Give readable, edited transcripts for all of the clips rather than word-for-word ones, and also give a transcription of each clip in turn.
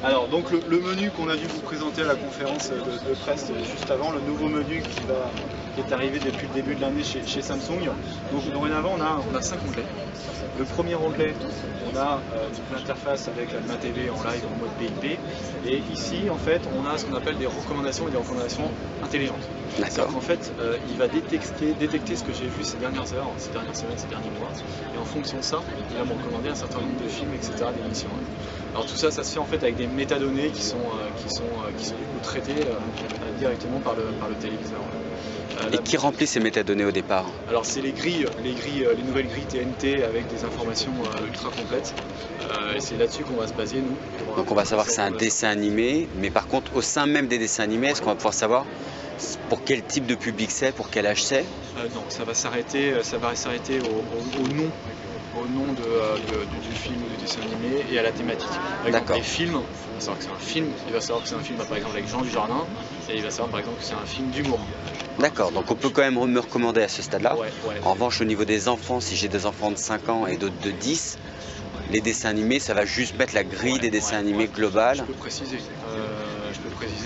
Alors donc le menu qu'on a dû vous présenter à la conférence de presse juste avant, le nouveau menu qui est arrivé depuis le début de l'année chez Samsung. Donc dorénavant on a 5 onglets. Le premier onglet, on a l'interface avec ma TV en live en mode BIP. Et ici en fait on a ce qu'on appelle des recommandations et des recommandations intelligentes. C'est-à-dire qu'en fait il va détecter ce que j'ai vu ces dernières heures, ces dernières semaines, ces derniers mois. Et en fonction de ça, il va me recommander un certain nombre de films, etc., d'émissions. Alors tout ça, ça se fait en fait avec des métadonnées qui sont du coup traitées directement par le téléviseur. Et qui remplit ces métadonnées au départ? Alors c'est les nouvelles grilles TNT avec des informations ultra complètes. Et c'est là-dessus qu'on va se baser nous. Donc on va savoir que c'est un dessin animé, mais par contre au sein même des dessins animés, est-ce qu'on va pouvoir savoir pour quel type de public c'est, pour quel âge c'est? Non, ça va s'arrêter au nom du film ou du dessin animé et à la thématique. Par exemple, les films, il va savoir que c'est un film, il va savoir que c'est un film par exemple avec Jean Dujardin, et il va savoir par exemple que c'est un film d'humour. D'accord, donc on peut quand même me recommander à ce stade-là. Ouais. En revanche, au niveau des enfants, si j'ai des enfants de 5 ans et d'autres de 10, les dessins animés, ça va juste mettre la grille des dessins animés globale. Je peux préciser.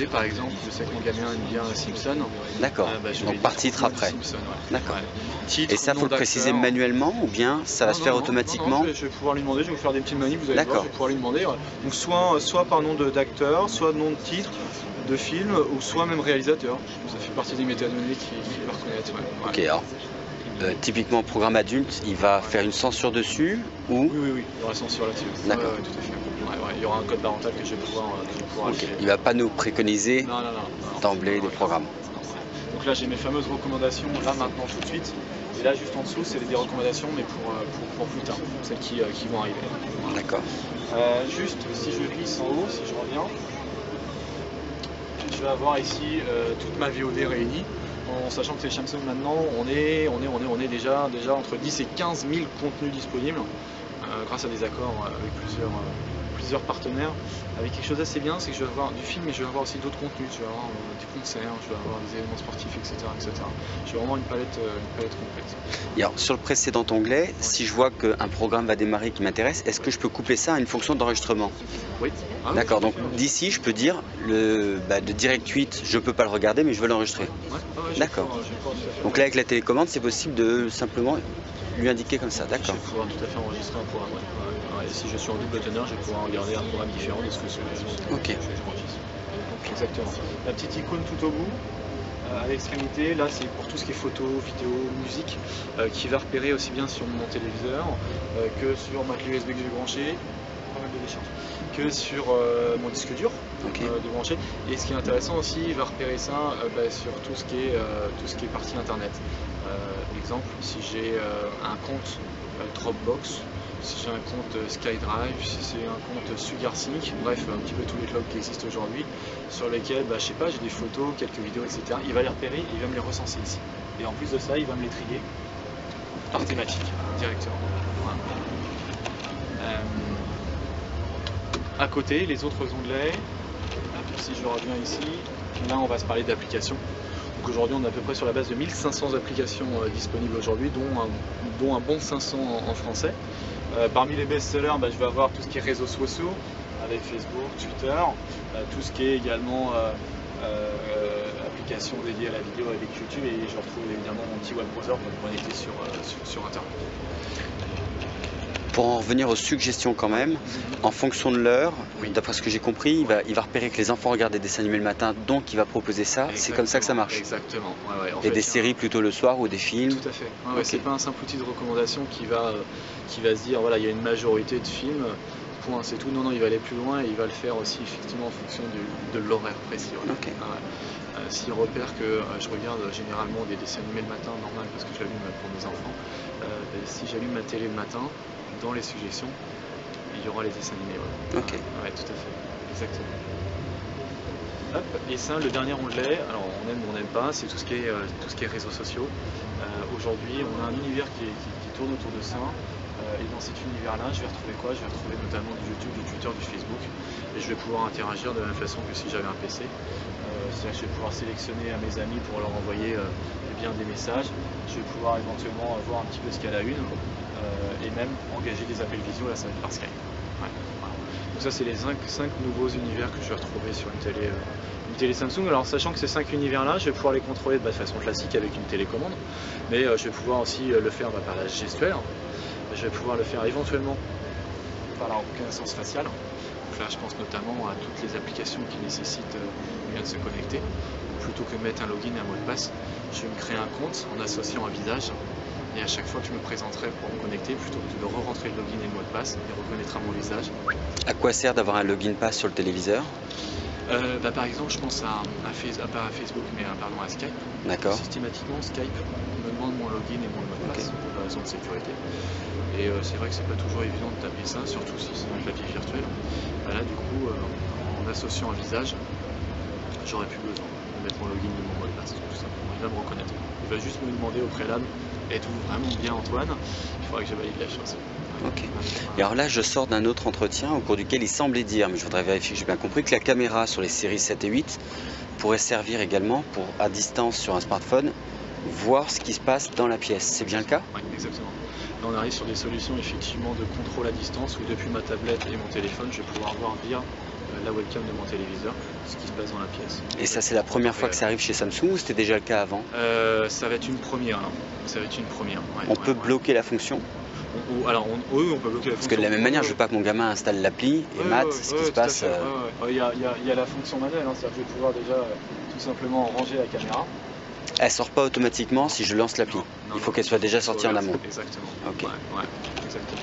Par exemple, je sais que mon gamin aime bien Simpson. D'accord, donc par titre après. D'accord. Et ça, faut le préciser manuellement ou bien ça va se faire automatiquement? Non, je vais pouvoir lui demander, je vais vous faire des petites manies, vous allez voir, je vais pouvoir lui demander. Donc soit par nom d'acteur, soit nom de titre de film, ou soit même réalisateur. Ça fait partie des métadonnées qu'il va reconnaître. Ouais. Ok, alors typiquement programme adulte, il va faire une censure dessus ou? Oui, il y aura censure là-dessus. D'accord. Tout à fait. Il y aura un code parental que je vais pouvoir okay. Il ne va pas nous préconiser d'emblée des programmes. Donc là j'ai mes fameuses recommandations, là maintenant tout de suite. Et là juste en dessous c'est des recommandations mais pour plus tard, celles qui vont arriver. D'accord. Juste si je glisse en haut, si je reviens, je vais avoir ici toute ma VOD réunie. En sachant que c'est Samsung maintenant, on est déjà entre 10 et 15 000 contenus disponibles grâce à des accords avec plusieurs partenaires, avec quelque chose d'assez bien, c'est que je vais avoir du film mais je vais avoir aussi d'autres contenus, je vais avoir des concerts, je vais avoir des événements sportifs, etc. J'ai vraiment une palette complète. Et alors, sur le précédent onglet, si je vois qu'un programme va démarrer qui m'intéresse, est-ce que je peux couper ça à une fonction d'enregistrement? Oui. D'accord, donc d'ici je peux dire de Direct 8, je ne peux pas le regarder mais je veux l'enregistrer. D'accord. Donc là avec la télécommande c'est possible de simplement lui indiquer comme ça, d'accord. Je vais pouvoir tout à fait enregistrer un programme. Et si je suis en double teneur, je vais pouvoir regarder un programme différent de ce que Ok. Exactement. La petite icône tout au bout, à l'extrémité, là c'est pour tout ce qui est photo, vidéo, musique, qui va repérer aussi bien sur mon téléviseur que sur ma clé USB que j'ai branchée, pas mal de décharge, que sur mon disque dur de brancher. Et ce qui est intéressant aussi, il va repérer ça sur tout ce qui est partie internet. Exemple, si j'ai un compte Dropbox, si j'ai un compte SkyDrive, si c'est un compte SugarSync, bref, un petit peu tous les clouds qui existent aujourd'hui, sur lesquels, je sais pas, j'ai des photos, quelques vidéos, etc. Il va les repérer, il va me les recenser ici. Et en plus de ça, il va me les trier par thématique, directement. Voilà. À côté, les autres onglets, si je reviens ici, là on va se parler d'applications. Donc aujourd'hui on est à peu près sur la base de 1500 applications disponibles aujourd'hui, dont un bon 500 en français. Parmi les best-sellers, je vais avoir tout ce qui est réseaux sociaux, avec Facebook, Twitter, tout ce qui est également applications dédiées à la vidéo avec YouTube, et je retrouve évidemment mon petit web browser pour me connecter sur Internet. Pour en revenir aux suggestions quand même, en fonction de l'heure, d'après ce que j'ai compris, il va repérer que les enfants regardent des dessins animés le matin, donc il va proposer ça. C'est comme ça que ça marche. Exactement. Et des séries plutôt le soir ou des films. Tout à fait. C'est pas un simple outil de recommandation qui va se dire voilà, il y a une majorité de films, point, c'est tout. Non, il va aller plus loin et il va le faire aussi effectivement en fonction de l'horaire précis. S'il repère que je regarde généralement des dessins animés le matin, normal parce que je l'allume pour mes enfants, si j'allume ma télé le matin, dans les suggestions, il y aura les dessins animés. Tout à fait, exactement. Hop, et ça, le dernier onglet, alors on aime ou on n'aime pas, c'est tout ce qui est réseaux sociaux. Aujourd'hui, on a un univers qui tourne autour de ça. Et dans cet univers-là, je vais retrouver quoi? Je vais retrouver notamment du YouTube, du Twitter, du Facebook. Et je vais pouvoir interagir de la même façon que si j'avais un PC. C'est-à-dire que je vais pouvoir sélectionner à mes amis pour leur envoyer des messages. Je vais pouvoir éventuellement voir un petit peu ce qu'il y a à la une. Et même engager des appels visio, là ça va être par Skype. Donc ça c'est les 5 nouveaux univers que je vais retrouver sur une télé Samsung. Alors sachant que ces 5 univers là, je vais pouvoir les contrôler de façon classique avec une télécommande, mais je vais pouvoir aussi le faire par la gestuelle. Je vais pouvoir le faire éventuellement par la reconnaissance faciale. Donc là je pense notamment à toutes les applications qui nécessitent de se connecter. Plutôt que de mettre un login et un mot de passe, je vais me créer un compte en associant un visage. Et à chaque fois que je me présenterai pour me connecter, plutôt que de re-rentrer le login et le mot de passe, il reconnaîtra mon visage. À quoi sert d'avoir un login pass sur le téléviseur? Par exemple, je pense pas à Facebook, mais à Skype. D'accord. Systématiquement, Skype me demande mon login et mon mot de passe pour des raisons de sécurité. Et c'est vrai que c'est pas toujours évident de taper ça, surtout si c'est un clavier virtuel. Là, du coup, en associant un visage, j'aurais plus besoin de mettre mon login et mon mot de passe, tout simplement. Il va me reconnaître. Il va juste me demander au préalable: êtes-vous vraiment bien Antoine? Il faudra que je valide la chose. Ok. Et alors là, je sors d'un autre entretien au cours duquel il semblait dire, mais je voudrais vérifier que j'ai bien compris, que la caméra sur les séries 7 et 8 pourrait servir également pour, à distance sur un smartphone, voir ce qui se passe dans la pièce. C'est bien le cas? Oui, exactement. Là, on arrive sur des solutions effectivement de contrôle à distance où depuis ma tablette et mon téléphone, je vais pouvoir voir via la webcam de mon téléviseur ce qui se passe dans la pièce. Et ça, c'est la première fois que ça arrive chez Samsung ou c'était déjà le cas avant? Ça va être une première. Hein. Ça va être une première. Ouais, on peut bloquer la fonction? Alors, oui, on peut bloquer la fonction. Parce que de la même manière, je veux pas que mon gamin installe l'appli et mate ce qui se passe. Il y a la fonction manuelle, hein, c'est-à-dire que je vais pouvoir déjà tout simplement ranger la caméra. Elle sort pas automatiquement si je lance l'appli. Il faut qu'elle soit déjà sortie en amont. Exactement. Ok. Ouais, exactement.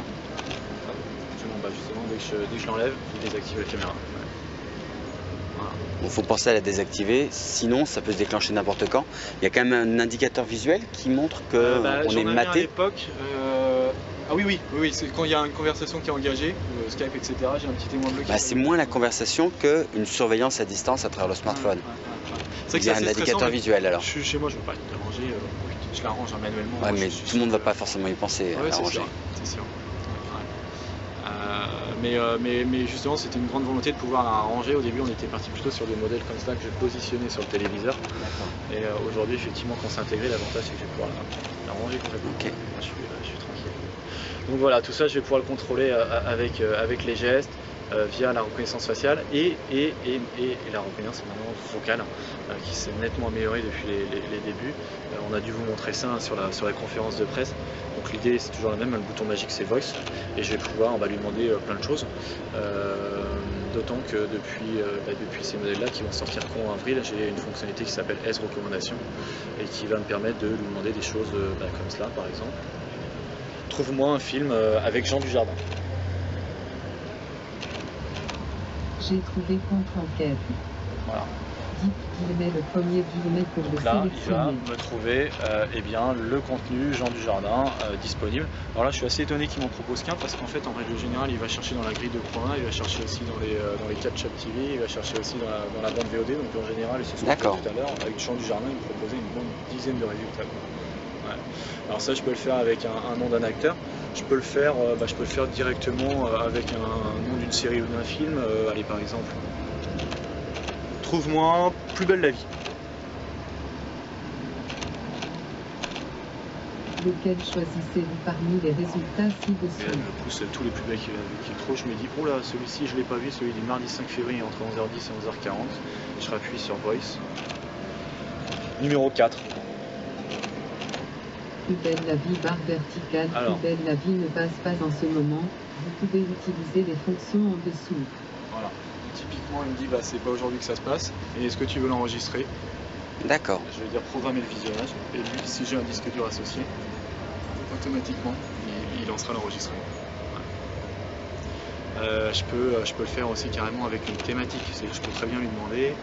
Justement, dès que je l'enlève, je désactive la caméra. Voilà. Il faut penser à la désactiver, sinon ça peut se déclencher n'importe quand. Il y a quand même un indicateur visuel qui montre qu'on est maté. À l'époque, ah oui, c'est quand il y a une conversation qui est engagée, Skype, etc. J'ai un petit témoin bleu. C'est moins la conversation qu'une surveillance à distance à travers le smartphone. Il y a un indicateur visuel alors. Chez moi, je ne veux pas la ranger, je la range manuellement. Ouais, mais tout le monde ne va pas forcément y penser à la ranger. C'est sûr. Mais justement, c'était une grande volonté de pouvoir la ranger. Au début, on était parti plutôt sur des modèles comme ça que je positionnais sur le téléviseur. Et aujourd'hui, effectivement, quand c'est intégré, l'avantage c'est que je vais pouvoir la ranger complètement. Okay. Je suis tranquille. Donc voilà, tout ça, je vais pouvoir le contrôler avec les gestes, via la reconnaissance faciale et la reconnaissance maintenant vocale, qui s'est nettement améliorée depuis les débuts. On a dû vous montrer ça sur la conférence de presse. Donc l'idée c'est toujours la même, le bouton magique c'est Voice et je vais pouvoir lui demander plein de choses. D'autant que depuis ces modèles-là qui vont sortir courant avril, j'ai une fonctionnalité qui s'appelle S recommandation et qui va me permettre de lui demander des choses comme cela par exemple. Trouve-moi un film avec Jean Dujardin. J'ai trouvé contre-enquête. Voilà. Le premier pour donc le là, sélectionner. il va me trouver le contenu Jean Dujardin disponible. Alors là, je suis assez étonné qu'il m'en propose qu'un parce qu'en fait, en règle générale, il va chercher dans la grille de Pro 1, il va chercher aussi dans les catch-up TV, il va chercher aussi dans la bande VOD. Donc en général, c'est ce qu'on fait tout à l'heure, avec Jean Dujardin, il me proposait une bonne dizaine de résultats. Ouais. Alors ça, je peux le faire avec un nom d'un acteur. Je peux le faire directement avec un nom d'une série ou d'un film. Allez, par exemple, trouve-moi Plus belle la vie. Lequel choisissez-vous parmi les résultats ci-dessous? Je me pousse tous les plus belles qu'il trouve. Je me dis, oh là, celui-ci, je ne l'ai pas vu, celui du mardi 5 février entre 11h10 et 11h40. Je rappuie sur Voice. Numéro 4. Plus belle la vie barre verticale. Alors, plus belle la vie ne passe pas en ce moment. Vous pouvez utiliser les fonctions en dessous. Voilà. Typiquement, il me dit, c'est pas aujourd'hui que ça se passe. Et est-ce que tu veux l'enregistrer? D'accord. Je vais dire programmer le visionnage. Et lui, si j'ai un disque dur associé, automatiquement, il lancera l'enregistrement. Ouais. Je peux le faire aussi carrément avec une thématique. Je peux très bien lui demander,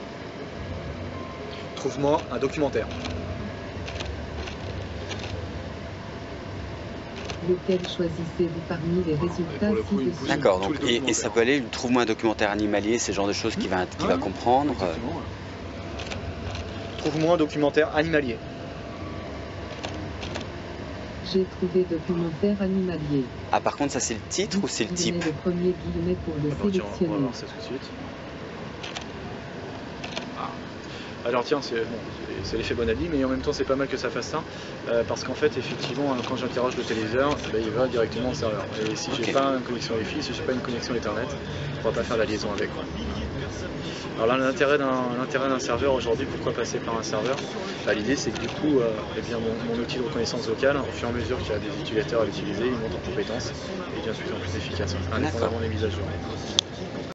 trouve-moi un documentaire. Lequel choisissez-vous parmi les résultats ci-dessous? D'accord, donc, et ça peut aller, trouve-moi un documentaire animalier, c'est le genre de choses qu'il va comprendre. Trouve-moi un documentaire animalier. J'ai trouvé documentaire animalier. Ah, par contre, ça c'est le titre ou c'est le type? Le premier guillemet pour le sélectionner. On va voir ça tout de suite. Alors tiens, c'est l'effet Bonaldi, mais en même temps c'est pas mal que ça fasse ça, parce qu'en fait effectivement quand j'interroge le téléviseur, il va directement au serveur. Et si j'ai pas une connexion Wi-Fi, si j'ai pas une connexion Ethernet, on ne pourra pas faire la liaison avec. Alors là, l'intérêt d'un serveur aujourd'hui, pourquoi passer par un serveur? L'idée c'est que du coup, mon outil de reconnaissance vocale, au fur et à mesure qu'il y a des utilisateurs à l'utiliser, il monte en compétences et devient de plus en plus efficace, indépendamment des mises à jour.